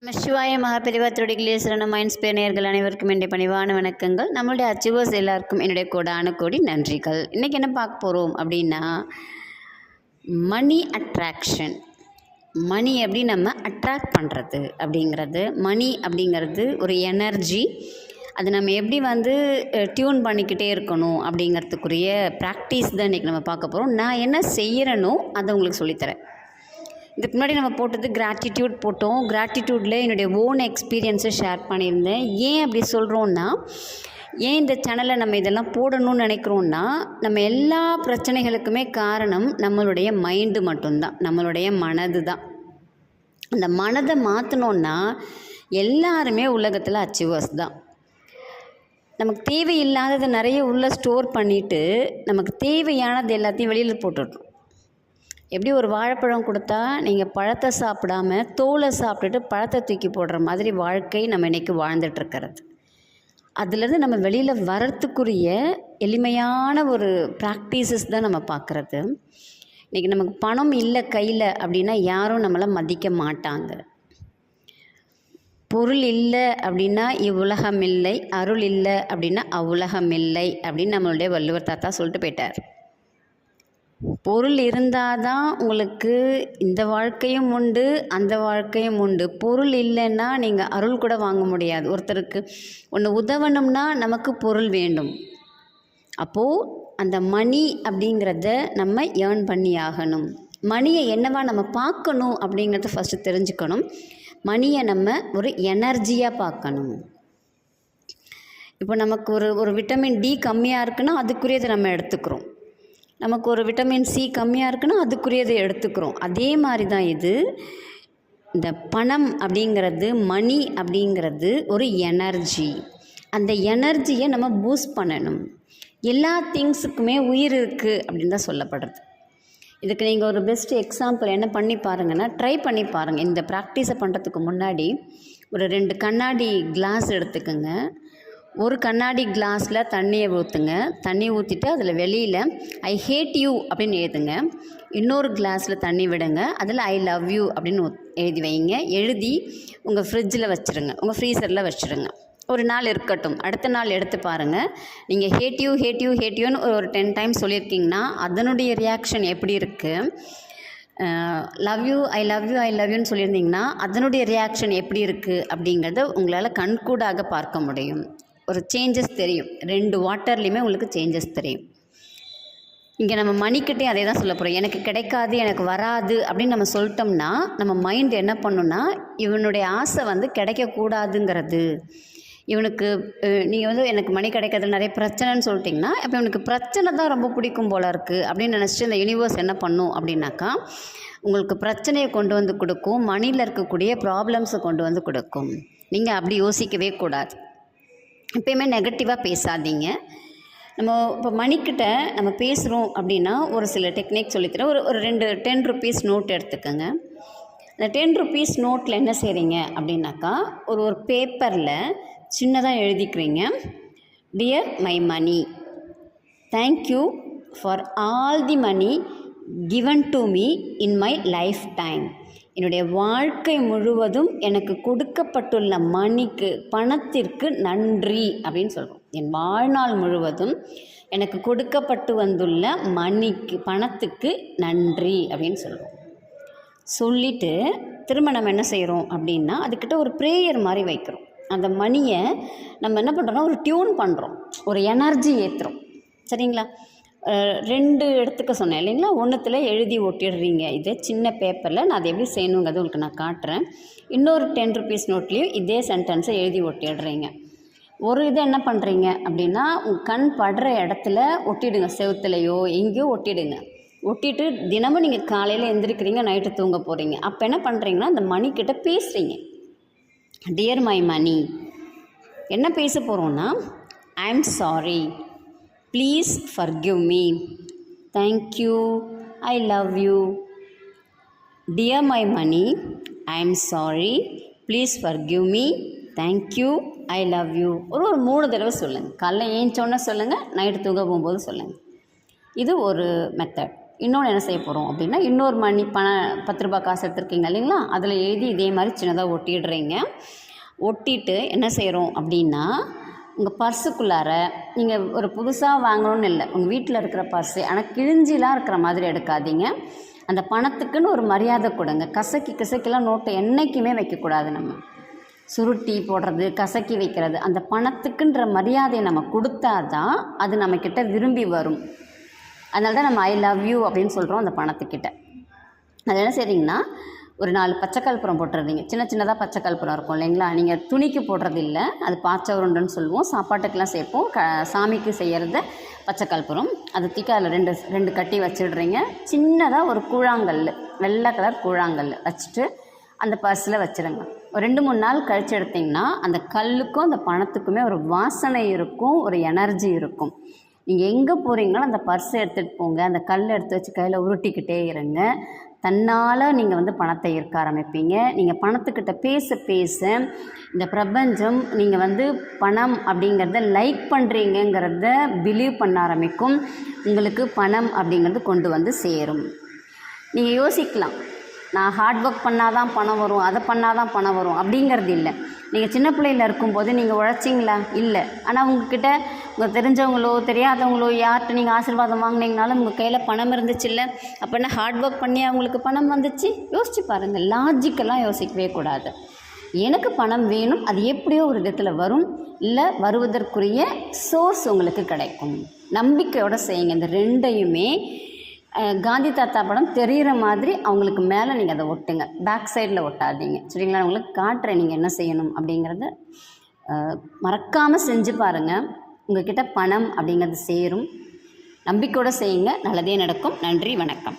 சிவாய மகாபெரிவா திருடிகளே சரணம் மைண்ட்ஸ் பேர் நேயர்கள் அனைவருக்கும் என்னுடைய பணிவான வணக்கங்கள். நம்மளுடைய அச்சீவர்ஸ் எல்லாருக்கும் என்னுடைய கோடான கோடி நன்றிகள். இன்றைக்கி என்ன பார்க்க போகிறோம் அப்படின்னா, மணி அட்ராக்ஷன். மணி எப்படி நம்ம அட்ராக்ட் பண்ணுறது அப்படிங்கிறது. மணி அப்படிங்கிறது ஒரு எனர்ஜி. அது நம்ம எப்படி டியூன் பண்ணிக்கிட்டே இருக்கணும் அப்படிங்கிறதுக்குரிய ப்ராக்டிஸ் தான் இன்றைக்கி நம்ம பார்க்க போகிறோம். நான் என்ன செய்கிறேனோ அதை உங்களுக்கு சொல்லித்தரேன். இதுக்கு முன்னாடி நம்ம போட்டது கிராட்டிடியூட் போட்டோம். கிராட்டிடியூடில் என்னுடைய ஓன் எக்ஸ்பீரியன்ஸை ஷேர் பண்ணியிருந்தேன். ஏன் அப்படி சொல்கிறோன்னா, ஏன் இந்த சேனலில் நம்ம இதெல்லாம் போடணும்னு நினைக்கிறோன்னா, நம்ம எல்லா பிரச்சனைகளுக்குமே காரணம் நம்மளுடைய மைண்டு மட்டும்தான், நம்மளுடைய மனது தான். அந்த மனதை மாற்றினோன்னா எல்லாருமே உலகத்தில் அச்சீவர்ஸ் தான். நமக்கு தேவையில்லாததை நிறைய உள்ளே ஸ்டோர் பண்ணிவிட்டு நமக்கு தேவையானது எல்லாத்தையும் வெளியில் போட்டுடுறோம். எப்படி ஒரு வாழைப்பழம் கொடுத்தா நீங்கள் பழத்தை சாப்பிடாம தோலை சாப்பிட்டுட்டு பழத்தை தூக்கி போடுற மாதிரி வாழ்க்கை நம்ம இன்றைக்கி வாழ்ந்துட்டுருக்கிறது. அதுலேருந்து நம்ம வெளியில் வரத்துக்குரிய எளிமையான ஒரு ப்ராக்டிசஸ் தான் நம்ம பார்க்குறது. இன்றைக்கி நமக்கு பணம் இல்லை கையில் அப்படின்னா யாரும் நம்மளை மதிக்க மாட்டாங்க. பொருள் இல்லை அப்படின்னா இவ்வுலகம் இல்லை, அருள் இல்லை அப்படின்னா அவ்வுலகம் இல்லை அப்படின்னு நம்மளுடைய வள்ளுவர் தாத்தா சொல்லிட்டு போயிட்டார். பொருள் இருந்தால் தான் உங்களுக்கு இந்த வாழ்க்கையும் உண்டு, அந்த வாழ்க்கையும் உண்டு. பொருள் இல்லைன்னா நீங்கள் அருள் கூட வாங்க முடியாது. ஒருத்தருக்கு ஒன்று உதவணும்னா நமக்கு பொருள் வேண்டும். அப்போது அந்த மணி அப்படிங்கிறத நம்ம ஏர்ன் பண்ணி ஆகணும். மணியை என்னவா நம்ம பார்க்கணும் அப்படிங்கிறத ஃபஸ்ட்டு தெரிஞ்சுக்கணும். மணியை நம்ம ஒரு எனர்ஜியாக பார்க்கணும். இப்போ நமக்கு ஒரு விட்டமின் டி கம்மியாக இருக்குன்னா அதுக்குரியதை நம்ம எடுத்துக்கிறோம். நமக்கு ஒரு விட்டமின் சி கம்மியாக இருக்குன்னா அதுக்குரியதை எடுத்துக்கிறோம். அதே மாதிரி தான் இது. இந்த பணம் அப்படிங்கிறது, மணி அப்படிங்கிறது ஒரு எனர்ஜி. அந்த எனர்ஜியை நம்ம பூஸ்ட் பண்ணணும். எல்லா திங்ஸுக்குமே உயிர் இருக்குது அப்படின்னு தான் சொல்லப்படுறது. இதுக்கு நீங்கள் ஒரு பெஸ்ட் எக்ஸாம்பிள் என்ன பண்ணி பாருங்கன்னா, ட்ரை பண்ணி பாருங்கள். இந்த ப்ராக்டிஸை பண்ணுறதுக்கு முன்னாடி ஒரு 2 கண்ணாடி கிளாஸ் எடுத்துக்கோங்க. ஒரு கண்ணாடி கிளாஸில் தண்ணியை ஊற்றுங்க. தண்ணி ஊற்றிட்டு அதில் வெளியில் ஐ ஹேட் யூ அப்படின்னு எழுதுங்க. இன்னொரு கிளாஸில் தண்ணி விடுங்க. அதில் ஐ லவ் யூ அப்படின்னு எழுதி வைங்க. எழுதி உங்கள் ஃப்ரிட்ஜில் வச்சுருங்க, உங்கள் ஃப்ரீசரில் வச்சுருங்க. ஒரு நாள் இருக்கட்டும். அடுத்த நாள் எடுத்து பாருங்கள். நீங்கள் hate you hate you hate யூன்னு ஒரு 10 டைம்ஸ் சொல்லியிருக்கீங்கன்னா அதனுடைய ரியாக்ஷன் எப்படி இருக்குது? Love you I love you I love யூன்னு சொல்லியிருந்தீங்கன்னா அதனுடைய ரியாக்ஷன் எப்படி இருக்குது அப்படிங்கிறத உங்களால் கண்கூடாக பார்க்க முடியும். ஒரு சேஞ்சஸ் தெரியும். 2 வாட்டர்லேயுமே உங்களுக்கு சேஞ்சஸ் தெரியும். இங்கே நம்ம மணிக்கிட்டே அதே தான் சொல்ல போகிறோம். எனக்கு கிடைக்காது, எனக்கு வராது அப்படின்னு நம்ம சொல்லிட்டோம்னா நம்ம மைண்ட் என்ன பண்ணுன்னா, இவனுடைய ஆசை கிடைக்கக்கூடாதுங்கிறது. இவனுக்கு நீங்கள் எனக்கு மணி கிடைக்காது நிறைய பிரச்சனைன்னு சொல்லிட்டிங்கன்னா, இப்போ இவனுக்கு பிரச்சனை தான் ரொம்ப பிடிக்கும் போல இருக்குது அப்படின்னு நினச்சிட்டு இந்த யூனிவர்ஸ் என்ன பண்ணும் அப்படின்னாக்கா, உங்களுக்கு பிரச்சனையை கொண்டு வந்து கொடுக்கும். மணியில் இருக்கக்கூடிய ப்ராப்ளம்ஸை கொண்டு வந்து கொடுக்கும். நீங்கள் அப்படி யோசிக்கவே கூடாது. எப்பயுமே நெகட்டிவாக பேசாதீங்க. நம்ம இப்போ மணிக்கிட்ட நம்ம பேசுகிறோம் அப்படின்னா ஒரு சில டெக்னிக் சொல்லித்தரேன். ஒரு 2 10 ருபீஸ் நோட் எடுத்துக்கோங்க. அந்த 10 ருபீஸ் நோட்டில் என்ன செய்கிறீங்க அப்படின்னாக்கா, ஒரு பேப்பரில் சின்னதாக எழுதிக்கிறீங்க. Dear my money, thank you for all the money given to me in my lifetime. என்னுடைய வாழ்க்கை முழுவதும் எனக்கு கொடுக்கப்பட்டுள்ள பணத்திற்கு நன்றி அப்படின்னு சொல்கிறோம். என் வாழ்நாள் முழுவதும் எனக்கு கொடுக்கப்பட்டு வந்துள்ள பணத்துக்கு நன்றி அப்படின்னு சொல்கிறோம். சொல்லிவிட்டு திரும்ப நம்ம என்ன செய்கிறோம் அப்படின்னா, அதுக்கிட்ட ஒரு ப்ரேயர் மாதிரி வைக்கிறோம். அந்த மணியை நம்ம என்ன பண்ணுறோன்னா ஒரு டியூன் பண்ணுறோம், ஒரு எனர்ஜி ஏற்றுறோம். சரிங்களா? 2 எடுத்துக்க சொன்னேன் இல்லைங்களா? ஒன்றுத்தில் எழுதி ஒட்டிடுறீங்க. இதே சின்ன பேப்பரில் நான் அதை எப்படி செய்யணுங்கிறது உங்களுக்கு நான் காட்டுறேன். இன்னொரு 10 ருபீஸ் நோட்லேயும் இதே சென்டென்ஸை எழுதி ஒட்டிடுறீங்க. ஒரு இதை என்ன பண்ணுறீங்க அப்படின்னா, உங்கள் கண் படுற இடத்துல ஒட்டிடுங்க. செவுத்துலையோ எங்கேயோ ஒட்டிடுங்க. ஒட்டிட்டு தினமும் நீங்கள் காலையில் எந்திரிக்கிறீங்க, நைட்டு தூங்க போகிறீங்க. அப்போ என்ன பண்ணுறீங்கன்னா, அந்த மணிக்கிட்ட பேசுகிறீங்க. டியர் மை மணி, என்ன பேச போகிறோன்னா, I am sorry, please forgive me, thank you, I love you. Dear my money, I am sorry, please forgive me, thank you, I love you. ஒரு 3 தடவை சொல்லுங்கள். காலைல ஏஞ்சோன்னே சொல்லுங்கள், நைட்டு தூங்க போகும்போது சொல்லுங்கள். இது ஒரு மெத்தட். இன்னொன்று என்ன செய்ய போகிறோம் அப்படின்னா, இன்னொரு மணி 10 ரூபா காசு எடுத்துருக்கீங்க இல்லைங்களா, அதில் எழுதி இதே மாதிரி சின்னதாக ஒட்டிடுறீங்க. ஒட்டிட்டு என்ன செய்கிறோம் அப்படின்னா, உங்கள் பர்ஸுக்குள்ளார நீங்கள் ஒரு புதுசாக வாங்கணும்னு இல்லை, உங்கள் வீட்டில் இருக்கிற பர்ஸு, ஆனால் கிழிஞ்சிலாம் இருக்கிற மாதிரி எடுக்காதீங்க. அந்த பணத்துக்குன்னு ஒரு மரியாதை கொடுங்க. கசக்கிலாம் நோட்டை என்றைக்குமே வைக்கக்கூடாது. நம்ம சுருட்டி போடுறது, கசக்கி வைக்கிறது, அந்த பணத்துக்குன்ற மரியாதையை நம்ம கொடுத்தா தான் அது நம்மக்கிட்ட விரும்பி வரும். அதனால தான் நம்ம ஐ லவ் யூ அப்படின்னு சொல்கிறோம் அந்த பணத்துக்கிட்ட. அது என்ன செய்றீங்கன்னா, ஒரு 4 பச்சை கற்பூரம் போட்டுறீங்க. சின்னதாக பச்சை கற்பூரம் இருக்கும் இல்லைங்களா, நீங்கள் துணிக்கு போடுறது இல்லை, அது பாச்ச உருண்டைன்னு சொல்லுவோம், சாப்பாட்டுக்கெலாம் சேர்ப்போம். சாமிக்கு செய்கிறது பச்சை கற்பூரம். அதை தூக்கி அதில் 2 கட்டி வச்சிடுறீங்க. சின்னதாக ஒரு கூழாங்கல், வெள்ளை கலர் கூழாங்கல் வச்சுட்டு அந்த பர்ஸில் வச்சுருங்க. ஒரு 2-3 நாள் கழித்து எடுத்திங்கன்னா அந்த கல்லுக்கும் அந்த பணத்துக்குமே ஒரு வாசனை இருக்கும், ஒரு எனர்ஜி இருக்கும். நீங்கள் எங்கே போகிறீங்களோ அந்த பர்ஸை எடுத்துகிட்டு போங்க, அந்த கல் எடுத்து வச்சு கையில் உருட்டிக்கிட்டே இருங்க. தன்னால் நீங்கள் பணத்தை ஈர்க்க ஆரம்பிப்பீங்க. நீங்கள் பணத்துக்கிட்ட பேச இந்த பிரபஞ்சம் நீங்கள் பணம் அப்படிங்கிறத லைக் பண்ணுறீங்கிறத பிலீவ் பண்ண ஆரம்பிக்கும். உங்களுக்கு பணம் அப்படிங்கிறது கொண்டு சேரும். நீங்கள் யோசிக்கலாம், நான் ஹார்ட் ஒர்க் பண்ணால் தான் பணம் வரும், அதை பண்ணால் தான் பணம் வரும் அப்படிங்கிறது இல்லை. நீங்கள் சின்ன பிள்ளையில் இருக்கும்போது நீங்கள் உழைச்சிங்களா? இல்லை. ஆனால் உங்கள்கிட்ட உங்கள் தெரிஞ்சவங்களோ தெரியாதவங்களோ யார்கிட்ட நீங்கள் ஆசீர்வாதம் வாங்கினீங்கனாலும் உங்கள் கையில் பணம் இருந்துச்சு இல்லை, அப்போ என்ன ஹார்ட் ஒர்க் பண்ணி அவங்களுக்கு பணம் வந்துச்சு? யோசிச்சு பாருங்கள். லாஜிக்கெல்லாம் யோசிக்கவே கூடாது. எனக்கு பணம் வேணும், அது எப்படியோ ஒரு விதத்தில் வரும், இல்லை வருவதற்குரிய சோர்ஸ் உங்களுக்கு கிடைக்கும். நம்பிக்கையோடு செய்யுங்க. இந்த 2யுமே காந்தி தாத்தா படம் தெரிகிற மாதிரி அவங்களுக்கு மேலே நீங்கள் அதை ஒட்டுங்க. பேக் சைடில் ஒட்டாதீங்க, சரிங்களா? உங்களுக்கு காட்டுறேன் நீங்கள் என்ன செய்யணும் அப்படிங்கிறத. மறக்காமல் செஞ்சு பாருங்கள். உங்கள்கிட்ட பணம் அப்படிங்கிறது சேரும். நம்பிக்கையோடு செய்யுங்க, நல்லதே நடக்கும். நன்றி, வணக்கம்.